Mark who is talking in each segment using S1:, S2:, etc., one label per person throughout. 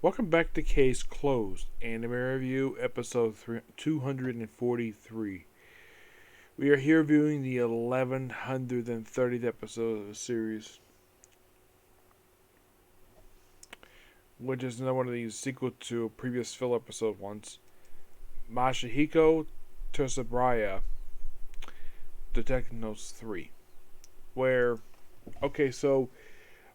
S1: Welcome back to Case Closed, Anime Review, episode 243. We are here viewing the 1130th episode of the series, which is another one of these sequel to a previous fill episode once. Mitsuhiko Tsuburaya, Detective Notes 3. Where, so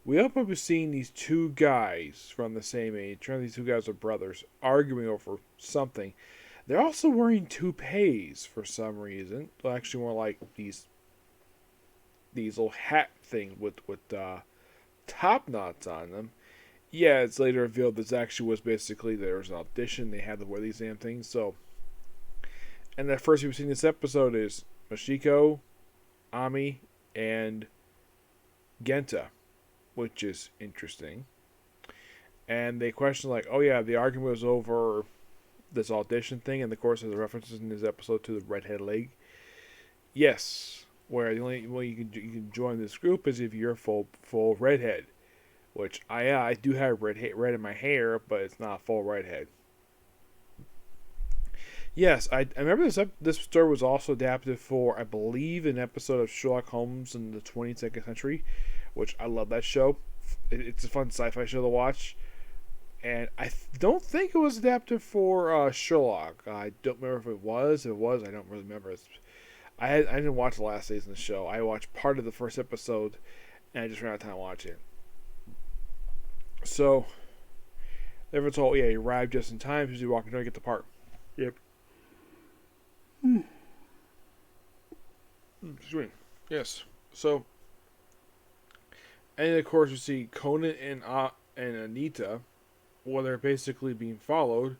S1: we up be seeing these two guys from the same age. Turns out these two guys are brothers, arguing over something. They're also wearing toupees for some reason. Well, actually, more like these little hat things with top knots on them. Yeah, it's later revealed this actually was basically there was an audition. They had to wear these damn things. So, and the first we've seen this episode is Mashiko, Ami, and Genta, which is interesting. And they question like, oh yeah, the argument was over this audition thing, and of course there's references in this episode to the Redhead League. Yes, where the only way you can join this group is if you're full redhead, which I do have red in my hair, but it's not full redhead. Yes, I remember this story was also adapted for, I believe, an episode of Sherlock Holmes in the 22nd century, which I love that show. It's a fun sci-fi show to watch. And I don't think it was adapted for Sherlock. I don't remember if it was. If it was, I don't really remember. I didn't watch the last season of the show. I watched part of the first episode, and I just ran out of time to watch it. So, they were told, yeah, he arrived just in time because he walked in to get the part. Yep. Excuse me. Yes. So, and of course we see Conan and Anita, well, they're basically being followed,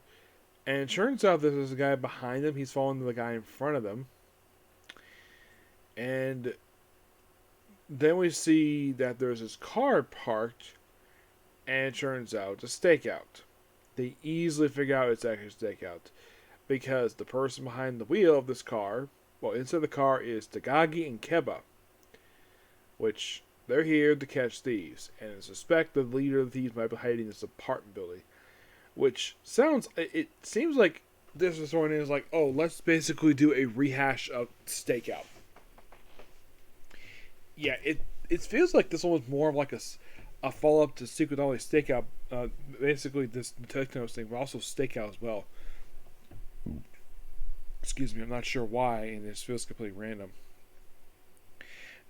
S1: and it turns out that there's a guy behind them. He's following the guy in front of them, and then we see that there's this car parked, and it turns out it's a stakeout. They easily figure out it's actually a stakeout because the person behind the wheel of this car, well, inside the car is Takagi and Keba, which they're here to catch thieves, and suspect the leader of the thieves might be hiding in this apartment building. Which it seems like this is one is like, oh, let's basically do a rehash of Stakeout. Yeah, it feels like this one was more of like a follow up to Secret Only Stakeout. Basically, this Technos thing, but also Stakeout as well. Excuse me, I'm not sure why, and this feels completely random.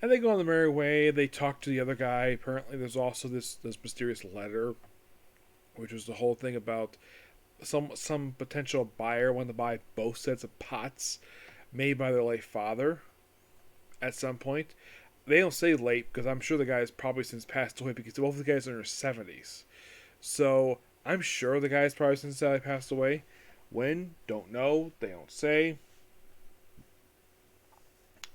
S1: And they go on the merry way. They talk to the other guy. Apparently, there's also this mysterious letter, which was the whole thing about some potential buyer wanted to buy both sets of pots made by their late father at some point. They don't say late because I'm sure the guy has probably since passed away because both of the guys are in their 70s. So I'm sure the guy's probably since passed away. When? Don't know. They don't say.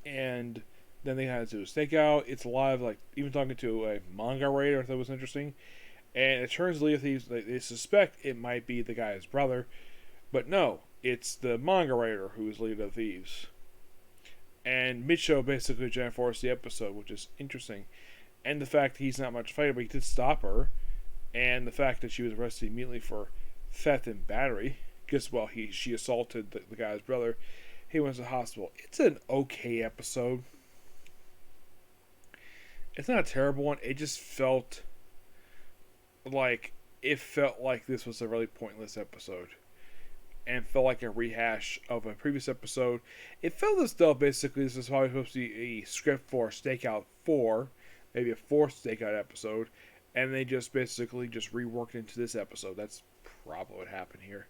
S1: And then they had to do a stakeout. It's a lot of like even talking to a manga writer. I thought was interesting. And it turns out they suspect it might be the guy's brother, but no, it's the manga writer who is leader of thieves. And Micho basically Jan Force the episode, which is interesting. And the fact that he's not much fighter, but he did stop her. And the fact that she was arrested immediately for theft and battery. Because, well, she assaulted the guy's brother. He went to the hospital. It's an okay episode. It's not a terrible one. It just felt like this was a really pointless episode and felt like a rehash of a previous episode. It felt as though basically this is probably supposed to be a script for Stakeout 4, maybe a fourth Stakeout episode, and they just basically just reworked into this episode. That's probably what happened here.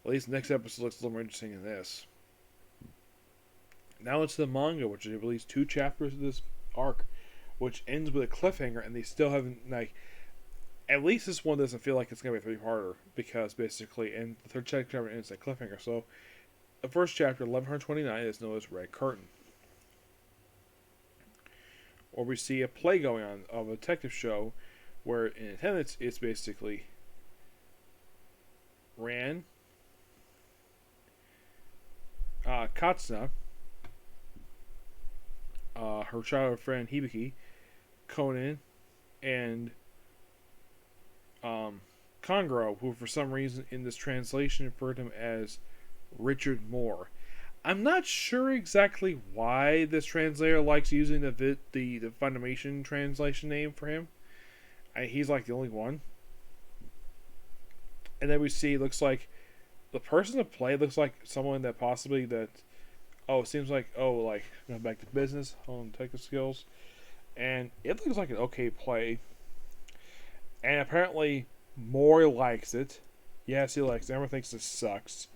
S1: At least the next episode looks a little more interesting than this. Now it's the manga, which is at least 2 chapters of this arc, which ends with a cliffhanger, and they still haven't, like, at least this one doesn't feel like it's going to be a 3-parter, because basically, and the third chapter ends a cliffhanger. So, the first chapter, 1129, is known as Red Curtain. Or we see a play going on of a detective show, where in attendance it's basically Ran, Katsuna, her childhood friend Hibiki, Conan, and Congo, who for some reason in this translation referred to him as Richard Moore. I'm not sure exactly why this translator likes using the Funimation translation name for him. He's like the only one. And then we see, looks like the person to play looks like someone that possibly that, it seems like, like, going back to business, home technical skills. And it looks like an okay play. And apparently, Moore likes it. Yes, he likes it. Everyone thinks this sucks.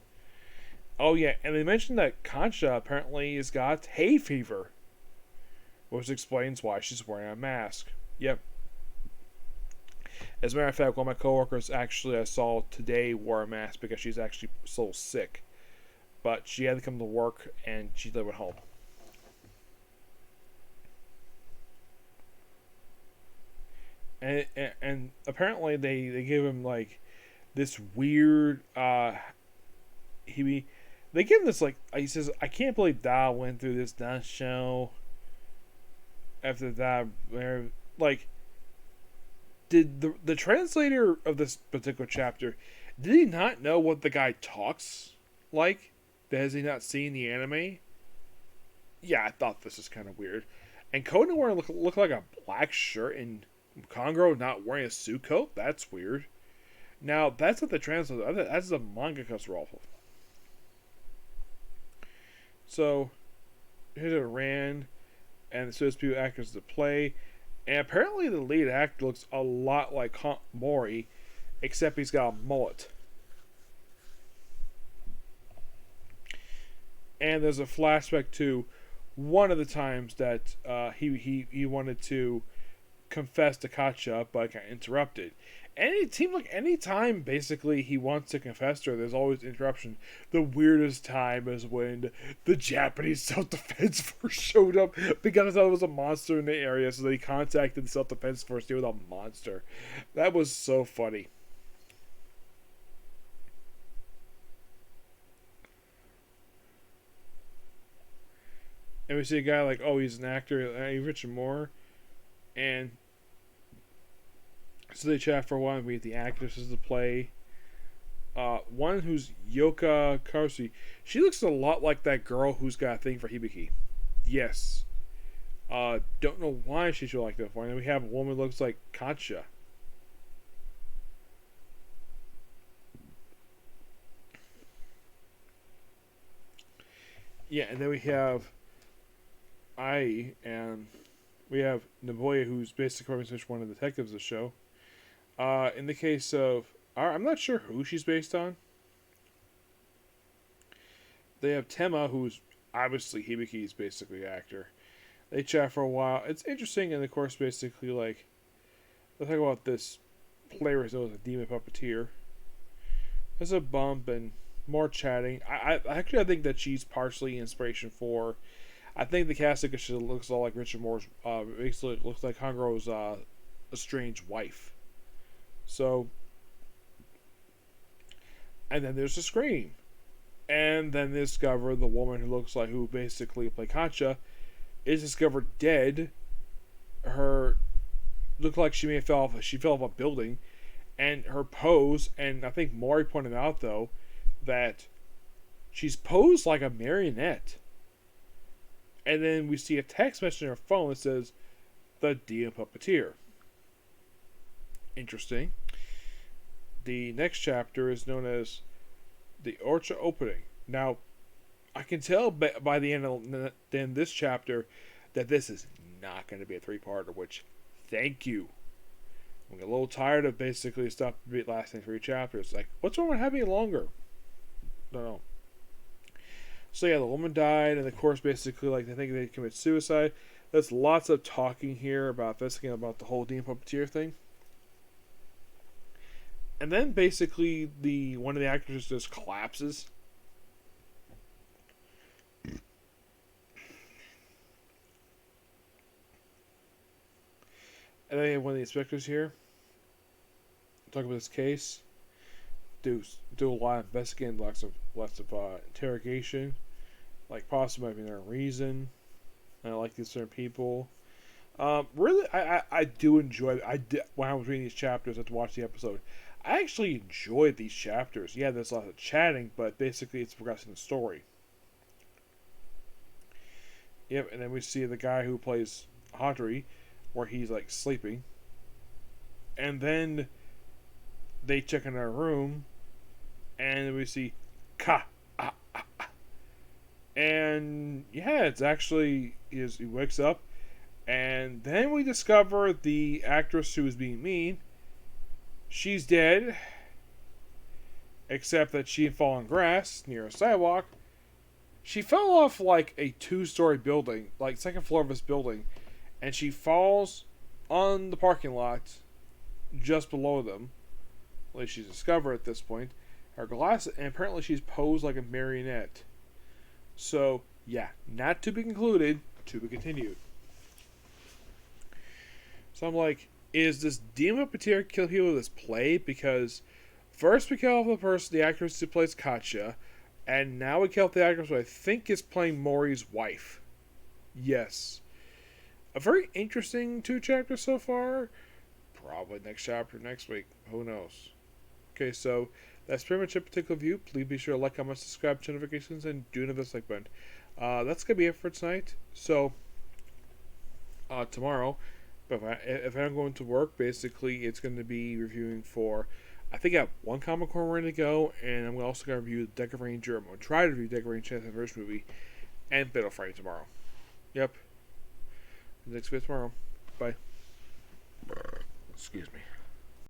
S1: Oh, yeah, and they mentioned that Concha apparently has got hay fever, which explains why she's wearing a mask. Yep. As a matter of fact, one of my coworkers actually I saw today wore a mask because she's actually so sick. But she had to come to work and she lived at home. And apparently they give him like this weird they give him this like he says, I can't believe Da went through this dance show after that, like, did the translator of this particular chapter, did he not know what the guy talks like? Has he not seen the anime? Yeah, I thought this was kind of weird. And Conan wearing look like a black shirt and Congo not wearing a suit coat? That's weird. Now, that's what the translator, that's the mangaka's role. So, here's a Ran, and so there's people actors to play. And apparently the lead actor looks a lot like Mori, except he's got a mullet. And there's a flashback to one of the times that he wanted to confess to Katja, but got interrupted. And it seems like any time basically he wants to confess to her, there's always interruption. The weirdest time is when the Japanese self-defense force showed up because there was a monster in the area, so they contacted the self-defense force to deal with a monster. That was so funny. And we see a guy like, he's an actor, Richard Moore. And so they chat for a while and meet the actresses to play. One who's Yoka Karsi. She looks a lot like that girl who's got a thing for Hibiki. Yes. Don't know why she should like that one. And we have a woman who looks like Katja. Yeah, and then we have and we have Naboya, who's basically one of the detectives of the show. In the case of, I'm not sure who she's based on. They have Tema, who's obviously Hibiki's basically actor. They chat for a while. It's interesting, and of course, basically, like, let's talk about this player as a demon puppeteer. There's a bump and more chatting. I think that she's partially inspiration for. I think the casting looks a lot like Richard Moore's. Basically, looks like Hangro's estranged wife. So, and then there's a scream, and then they discover the woman who basically played Katja is discovered dead. Her looked like she fell off a building, and her pose. And I think Mori pointed out though that she's posed like a marionette. And then we see a text message on her phone that says, "The DM Puppeteer." Interesting. The next chapter is known as the Ochre opening. Now, I can tell by the end of this chapter that this is not going to be a three-parter, which, thank you. I'm a little tired of basically stuff lasting 3 chapters. Like, what's wrong with having it longer? Don't know. So yeah, the woman died, and of course, basically, like, they think they commit suicide. There's lots of talking here about this, again, about the whole Demon Puppeteer thing. And then basically, one of the actors just collapses. And then one of the inspectors here talk about this case. Do a lot of investigating, lots of interrogation. Like, possibly having their reason. And I like these certain people. Really, I do enjoy. When I was reading these chapters, I had to watch the episode. I actually enjoyed these chapters. Yeah, there's a lot of chatting, but basically it's progressing the story. Yep, and then we see the guy who plays Audrey, where he's like sleeping. And then they check in our room, and we see Ka. And yeah, it's actually he wakes up, and then we discover the actress who was being mean. She's dead, except that she had fallen grass near a sidewalk. She fell off like a 2-story building, like second floor of this building, and she falls on the parking lot just below them. At least she's discovered at this point. Her glasses, and apparently she's posed like a marionette. So, yeah, not to be concluded, to be continued. So I'm like, is this Dima Patir kill hero this play? Because first we kill off the actress who plays Katya, and now we kill off the actress who I think is playing Mori's wife. Yes. A very interesting 2 chapters so far. Probably next chapter next week. Who knows? Okay, so that's pretty much a particular view. Please be sure to like, comment, subscribe, turn notifications, and do another like button. That's going to be it for tonight. So, tomorrow, if I'm going to work, basically it's going to be reviewing for, I think I have one Comic Con ready to go, and I'm also going to review Deck of Ranger. I'm going to try to review Deck of Ranger the first movie, and Battle Friday tomorrow. Yep. Next video tomorrow. Bye. Excuse me.